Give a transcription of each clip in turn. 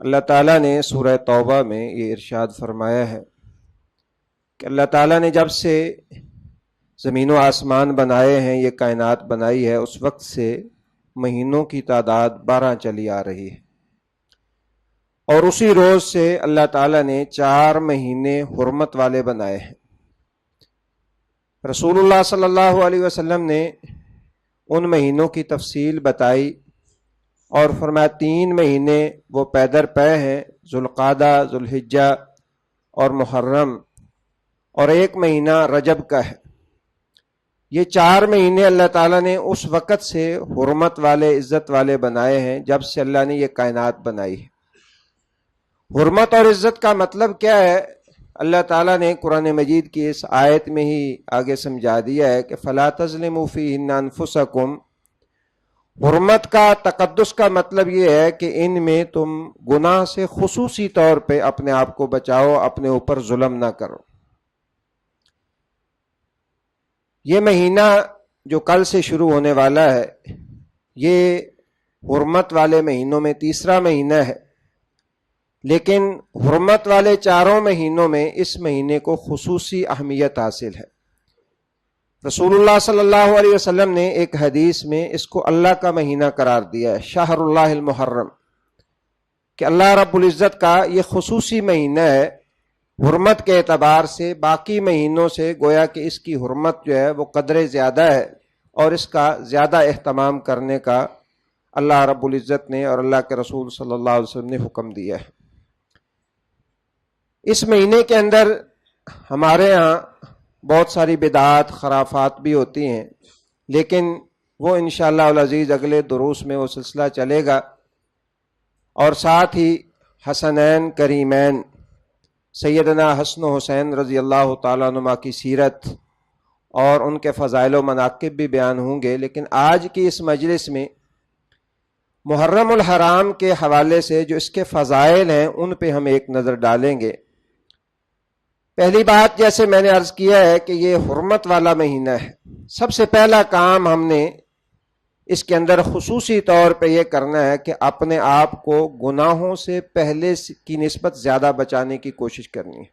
اللہ تعالیٰ نے سورہ توبہ میں یہ ارشاد فرمایا ہے کہ اللہ تعالیٰ نے جب سے زمین و آسمان بنائے ہیں، یہ کائنات بنائی ہے، اس وقت سے مہینوں کی تعداد 12 چلی آ رہی ہے، اور اسی روز سے اللہ تعالیٰ نے 4 مہینے حرمت والے بنائے ہیں۔ رسول اللہ صلی اللہ علیہ وسلم نے ان مہینوں کی تفصیل بتائی اور فرمایا 3 مہینے وہ پے در پے ہیں، ذوالقعدہ، ذوالحجہ اور محرم، اور 1 مہینہ رجب کا ہے۔ یہ 4 مہینے اللہ تعالیٰ نے اس وقت سے حرمت والے، عزت والے بنائے ہیں جب سے اللہ نے یہ کائنات بنائی ہے۔ حرمت اور عزت کا مطلب کیا ہے؟ اللہ تعالیٰ نے قرآن مجید کی اس آیت میں ہی آگے سمجھا دیا ہے کہ فَلَا تَظْلِمُوا فِيهِنَّ أَنفُسَكُمْ۔ حرمت کا، تقدس کا مطلب یہ ہے کہ ان میں تم گناہ سے خصوصی طور پہ اپنے آپ کو بچاؤ، اپنے اوپر ظلم نہ کرو۔ یہ مہینہ جو کل سے شروع ہونے والا ہے، یہ حرمت والے مہینوں میں تیسرا مہینہ ہے، لیکن حرمت والے 4 مہینوں میں اس مہینے کو خصوصی اہمیت حاصل ہے۔ رسول اللہ صلی اللہ علیہ وسلم نے ایک حدیث میں اس کو اللہ کا مہینہ قرار دیا ہے، شہر اللہ المحرم، کہ اللہ رب العزت کا یہ خصوصی مہینہ ہے۔ حرمت کے اعتبار سے باقی مہینوں سے گویا کہ اس کی حرمت جو ہے وہ قدر زیادہ ہے، اور اس کا زیادہ اہتمام کرنے کا اللہ رب العزت نے اور اللہ کے رسول صلی اللہ علیہ وسلم نے حکم دیا ہے۔ اس مہینے کے اندر ہمارے ہاں بہت ساری بدعات، خرافات بھی ہوتی ہیں، لیکن وہ انشاءاللہ العزیز اگلے دروس میں وہ سلسلہ چلے گا، اور ساتھ ہی حسنین کریمین سیدنا حسن و حسین رضی اللہ تعالیٰ عنہما کی سیرت اور ان کے فضائل و مناقب بھی بیان ہوں گے۔ لیکن آج کی اس مجلس میں محرم الحرام کے حوالے سے جو اس کے فضائل ہیں ان پہ ہم ایک نظر ڈالیں گے۔ پہلی بات، جیسے میں نے عرض کیا ہے کہ یہ حرمت والا مہینہ ہے، سب سے پہلا کام ہم نے اس کے اندر خصوصی طور پہ یہ کرنا ہے کہ اپنے آپ کو گناہوں سے پہلے کی نسبت زیادہ بچانے کی کوشش کرنی ہے۔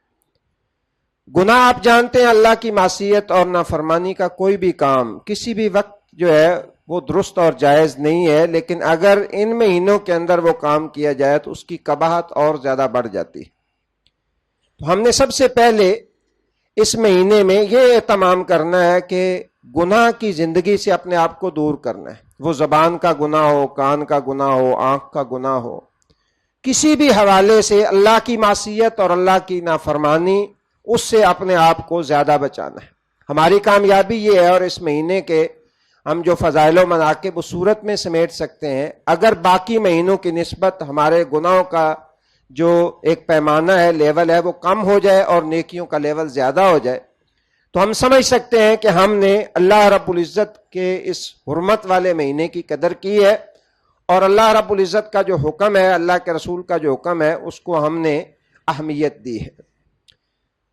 گناہ آپ جانتے ہیں، اللہ کی معصیت اور نافرمانی کا کوئی بھی کام کسی بھی وقت جو ہے وہ درست اور جائز نہیں ہے، لیکن اگر ان مہینوں کے اندر وہ کام کیا جائے تو اس کی قباحت اور زیادہ بڑھ جاتی ہے۔ تو ہم نے سب سے پہلے اس مہینے میں یہ اہتمام کرنا ہے کہ گناہ کی زندگی سے اپنے آپ کو دور کرنا ہے۔ وہ زبان کا گناہ ہو، کان کا گناہ ہو، آنکھ کا گناہ ہو، کسی بھی حوالے سے اللہ کی معصیت اور اللہ کی نافرمانی، اس سے اپنے آپ کو زیادہ بچانا ہے۔ ہماری کامیابی یہ ہے، اور اس مہینے کے ہم جو فضائل و مناقب اس صورت میں سمیٹ سکتے ہیں، اگر باقی مہینوں کی نسبت ہمارے گناہوں کا جو ایک پیمانہ ہے، لیول ہے، وہ کم ہو جائے اور نیکیوں کا لیول زیادہ ہو جائے، تو ہم سمجھ سکتے ہیں کہ ہم نے اللہ رب العزت کے اس حرمت والے مہینے کی قدر کی ہے، اور اللہ رب العزت کا جو حکم ہے، اللہ کے رسول کا جو حکم ہے، اس کو ہم نے اہمیت دی ہے۔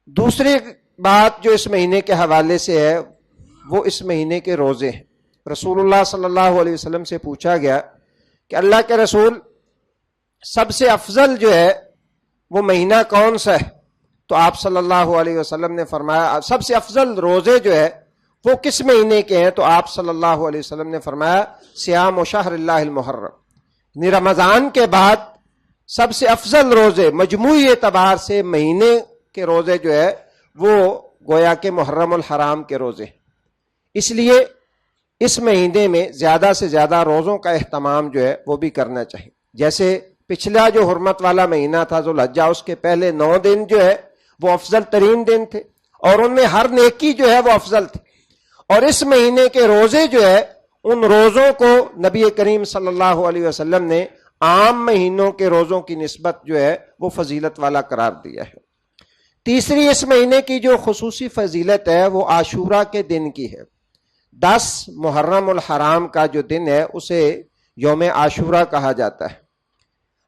دوسری بات جو اس مہینے کے حوالے سے ہے، وہ اس مہینے کے روزے ہیں۔ رسول اللہ صلی اللہ علیہ وسلم سے پوچھا گیا کہ اللہ کے رسول، سب سے افضل جو ہے وہ مہینہ کون سا ہے؟ تو آپ صلی اللہ علیہ وسلم نے فرمایا سب سے افضل روزے جو ہے وہ کس مہینے کے ہیں؟ تو آپ صلی اللہ علیہ وسلم نے فرمایا صیام و شہر اللہ المحرم، یعنی رمضان کے بعد سب سے افضل روزے مجموعی اعتبار سے مہینے کے روزے جو ہے وہ گویا کہ محرم الحرام کے روزے۔ اس لیے اس مہینے میں زیادہ سے زیادہ روزوں کا اہتمام جو ہے وہ بھی کرنا چاہیے۔ جیسے پچھلا جو حرمت والا مہینہ تھا ذوالحجہ، اس کے پہلے 9 دن جو ہے وہ افضل ترین دن تھے، اور ان میں ہر نیکی جو ہے وہ افضل تھی، اور اس مہینے کے روزے جو ہے ان روزوں کو نبی کریم صلی اللہ علیہ وسلم نے عام مہینوں کے روزوں کی نسبت جو ہے وہ فضیلت والا قرار دیا ہے۔ تیسری اس مہینے کی جو خصوصی فضیلت ہے وہ عاشورہ کے دن کی ہے۔ 10 محرم الحرام کا جو دن ہے اسے یوم عاشورہ کہا جاتا ہے۔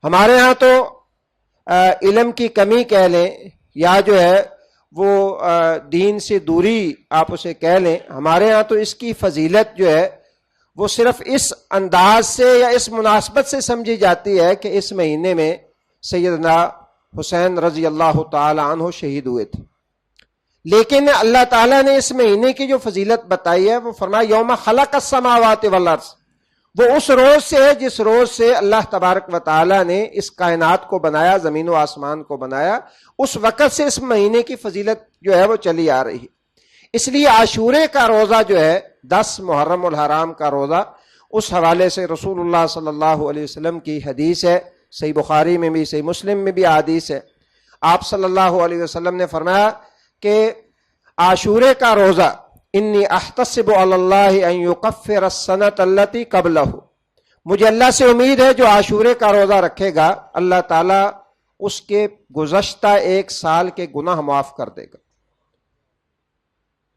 ہمارے ہاں تو علم کی کمی کہہ لیں یا جو ہے وہ دین سے دوری آپ اسے کہہ لیں، ہمارے ہاں تو اس کی فضیلت جو ہے وہ صرف اس انداز سے یا اس مناسبت سے سمجھی جاتی ہے کہ اس مہینے میں سیدنا حسین رضی اللہ تعالی عنہ شہید ہوئے تھے. لیکن اللہ تعالیٰ نے اس مہینے کی جو فضیلت بتائی ہے وہ فرمایا یوم خلق السماوات والارض، وہ اس روز سے ہے جس روز سے اللہ تبارک و تعالیٰ نے اس کائنات کو بنایا، زمین و آسمان کو بنایا، اس وقت سے اس مہینے کی فضیلت جو ہے وہ چلی آ رہی ہے. اس لیے عاشورے کا روزہ جو ہے 10 محرم الحرام کا روزہ، اس حوالے سے رسول اللہ صلی اللہ علیہ وسلم کی حدیث ہے، صحیح بخاری میں بھی صحیح مسلم میں بھی حدیث ہے. آپ صلی اللہ علیہ وسلم نے فرمایا کہ عاشورے کا روزہ انی احتسب علی اللہ ان یکفر السنۃ التی قبلہ، مجھے اللہ سے امید ہے جو عاشورے کا روزہ رکھے گا اللہ تعالیٰ اس کے گزشتہ 1 سال کے گناہ معاف کر دے گا.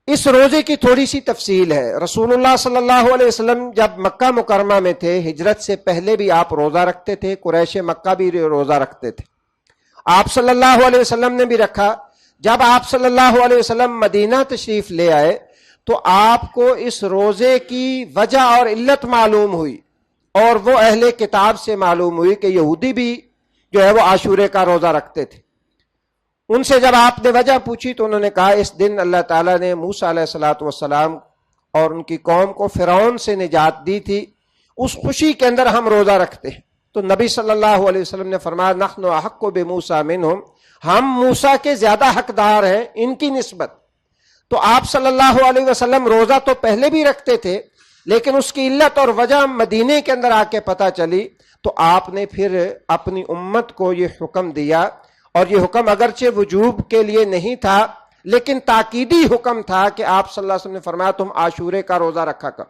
اس روزے کی تھوڑی سی تفصیل ہے. رسول اللہ صلی اللہ علیہ وسلم جب مکہ مکرمہ میں تھے، ہجرت سے پہلے بھی آپ روزہ رکھتے تھے، قریش مکہ بھی روزہ رکھتے تھے، آپ صلی اللہ علیہ وسلم نے بھی رکھا. جب آپ صلی اللہ علیہ وسلم مدینہ تشریف لے آئے تو آپ کو اس روزے کی وجہ اور علت معلوم ہوئی، اور وہ اہل کتاب سے معلوم ہوئی کہ یہودی بھی جو ہے وہ عاشورے کا روزہ رکھتے تھے. ان سے جب آپ نے وجہ پوچھی تو انہوں نے کہا اس دن اللہ تعالیٰ نے موسیٰ علیہ الصلوۃ والسلام اور ان کی قوم کو فرعون سے نجات دی تھی، اس خوشی کے اندر ہم روزہ رکھتے ہیں. تو نبی صلی اللہ علیہ وسلم نے فرمایا نحن احق بموسیٰ منہم، ہم موسیٰ کے زیادہ حقدار ہیں ان کی نسبت. تو آپ صلی اللہ علیہ وسلم روزہ تو پہلے بھی رکھتے تھے، لیکن اس کی علت اور وجہ مدینے کے اندر آ کے پتہ چلی تو آپ نے پھر اپنی امت کو یہ حکم دیا، اور یہ حکم اگرچہ وجوب کے لیے نہیں تھا لیکن تاکیدی حکم تھا کہ آپ صلی اللہ علیہ وسلم نے فرمایا تم عاشورے کا روزہ رکھا کر.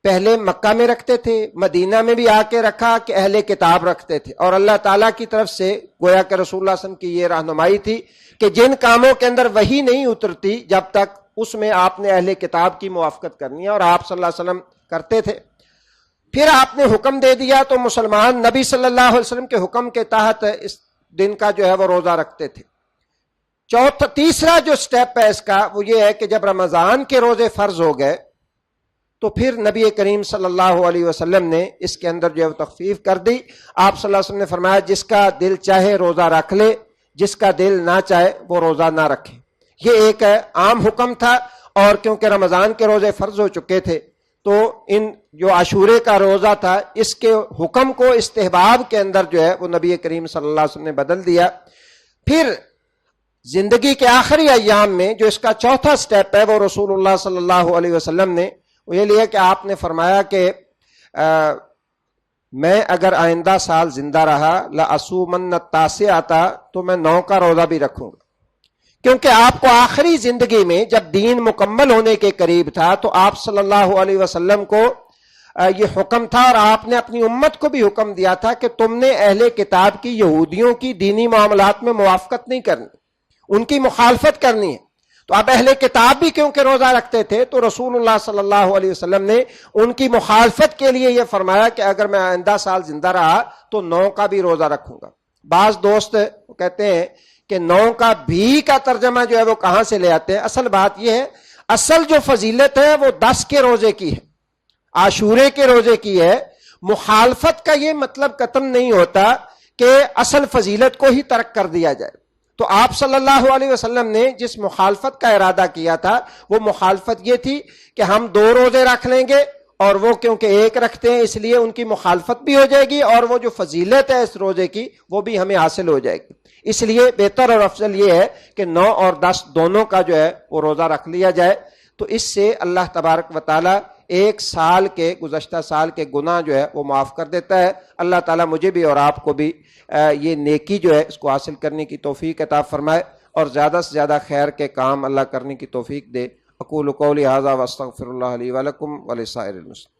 پہلے مکہ میں رکھتے تھے، مدینہ میں بھی آ کے رکھا کہ اہل کتاب رکھتے تھے، اور اللہ تعالیٰ کی طرف سے گویا کہ رسول اللہ صلی اللہ علیہ وسلم کی یہ رہنمائی تھی کہ جن کاموں کے اندر وحی نہیں اترتی جب تک اس میں آپ نے اہل کتاب کی موافقت کرنی ہے، اور آپ صلی اللہ علیہ وسلم کرتے تھے. پھر آپ نے حکم دے دیا تو مسلمان نبی صلی اللہ علیہ وسلم کے حکم کے تحت اس دن کا جو ہے وہ روزہ رکھتے تھے. تیسرا جو سٹیپ ہے اس کا وہ یہ ہے کہ جب رمضان کے روزے فرض ہو گئے تو پھر نبی کریم صلی اللہ علیہ وسلم نے اس کے اندر جو ہے وہ تخفیف کر دی. آپ صلی اللہ علیہ وسلم نے فرمایا جس کا دل چاہے روزہ رکھ لے، جس کا دل نہ چاہے وہ روزہ نہ رکھے. یہ ایک عام حکم تھا، اور کیونکہ رمضان کے روزے فرض ہو چکے تھے تو ان جو عاشورے کا روزہ تھا اس کے حکم کو استحباب کے اندر جو ہے وہ نبی کریم صلی اللہ علیہ وسلم نے بدل دیا. پھر زندگی کے آخری ایام میں جو اس کا چوتھا سٹیپ ہے وہ رسول اللہ صلی اللہ علیہ وسلم نے وہ یہ لیا کہ آپ نے فرمایا کہ میں اگر آئندہ سال زندہ رہا لأصومن التاسعۃ، تو میں 9 کا روزہ بھی رکھوں گا. کیونکہ آپ کو آخری زندگی میں جب دین مکمل ہونے کے قریب تھا تو آپ صلی اللہ علیہ وسلم کو یہ حکم تھا، اور آپ نے اپنی امت کو بھی حکم دیا تھا کہ تم نے اہل کتاب کی یہودیوں کی دینی معاملات میں موافقت نہیں کرنی، ان کی مخالفت کرنی ہے. تو اب اہل کتاب بھی کیونکہ روزہ رکھتے تھے تو رسول اللہ صلی اللہ علیہ وسلم نے ان کی مخالفت کے لیے یہ فرمایا کہ اگر میں آئندہ سال زندہ رہا تو 9 کا بھی روزہ رکھوں گا. بعض دوست کہتے ہیں کہ 9 کا بھی کا ترجمہ جو ہے وہ کہاں سے لے آتے ہیں. اصل بات یہ ہے، اصل جو فضیلت ہے وہ 10 کے روزے کی ہے، عاشورے کے روزے کی ہے. مخالفت کا یہ مطلب قطعاً نہیں ہوتا کہ اصل فضیلت کو ہی ترک کر دیا جائے. تو آپ صلی اللہ علیہ وسلم نے جس مخالفت کا ارادہ کیا تھا وہ مخالفت یہ تھی کہ ہم 2 روزے رکھ لیں گے، اور وہ کیونکہ 1 رکھتے ہیں اس لیے ان کی مخالفت بھی ہو جائے گی، اور وہ جو فضیلت ہے اس روزے کی وہ بھی ہمیں حاصل ہو جائے گی. اس لیے بہتر اور افضل یہ ہے کہ 9 اور 10 دونوں کا جو ہے وہ روزہ رکھ لیا جائے. تو اس سے اللہ تبارک و تعالی 1 سال کے گزشتہ سال کے گناہ جو ہے وہ معاف کر دیتا ہے. اللہ تعالیٰ مجھے بھی اور آپ کو بھی یہ نیکی جو ہے اس کو حاصل کرنے کی توفیق عطا فرمائے، اور زیادہ سے زیادہ خیر کے کام اللہ کرنے کی توفیق دے. اقول قولی ھذا واستغفر اللہ لی ولکم ولسائر المسلمین.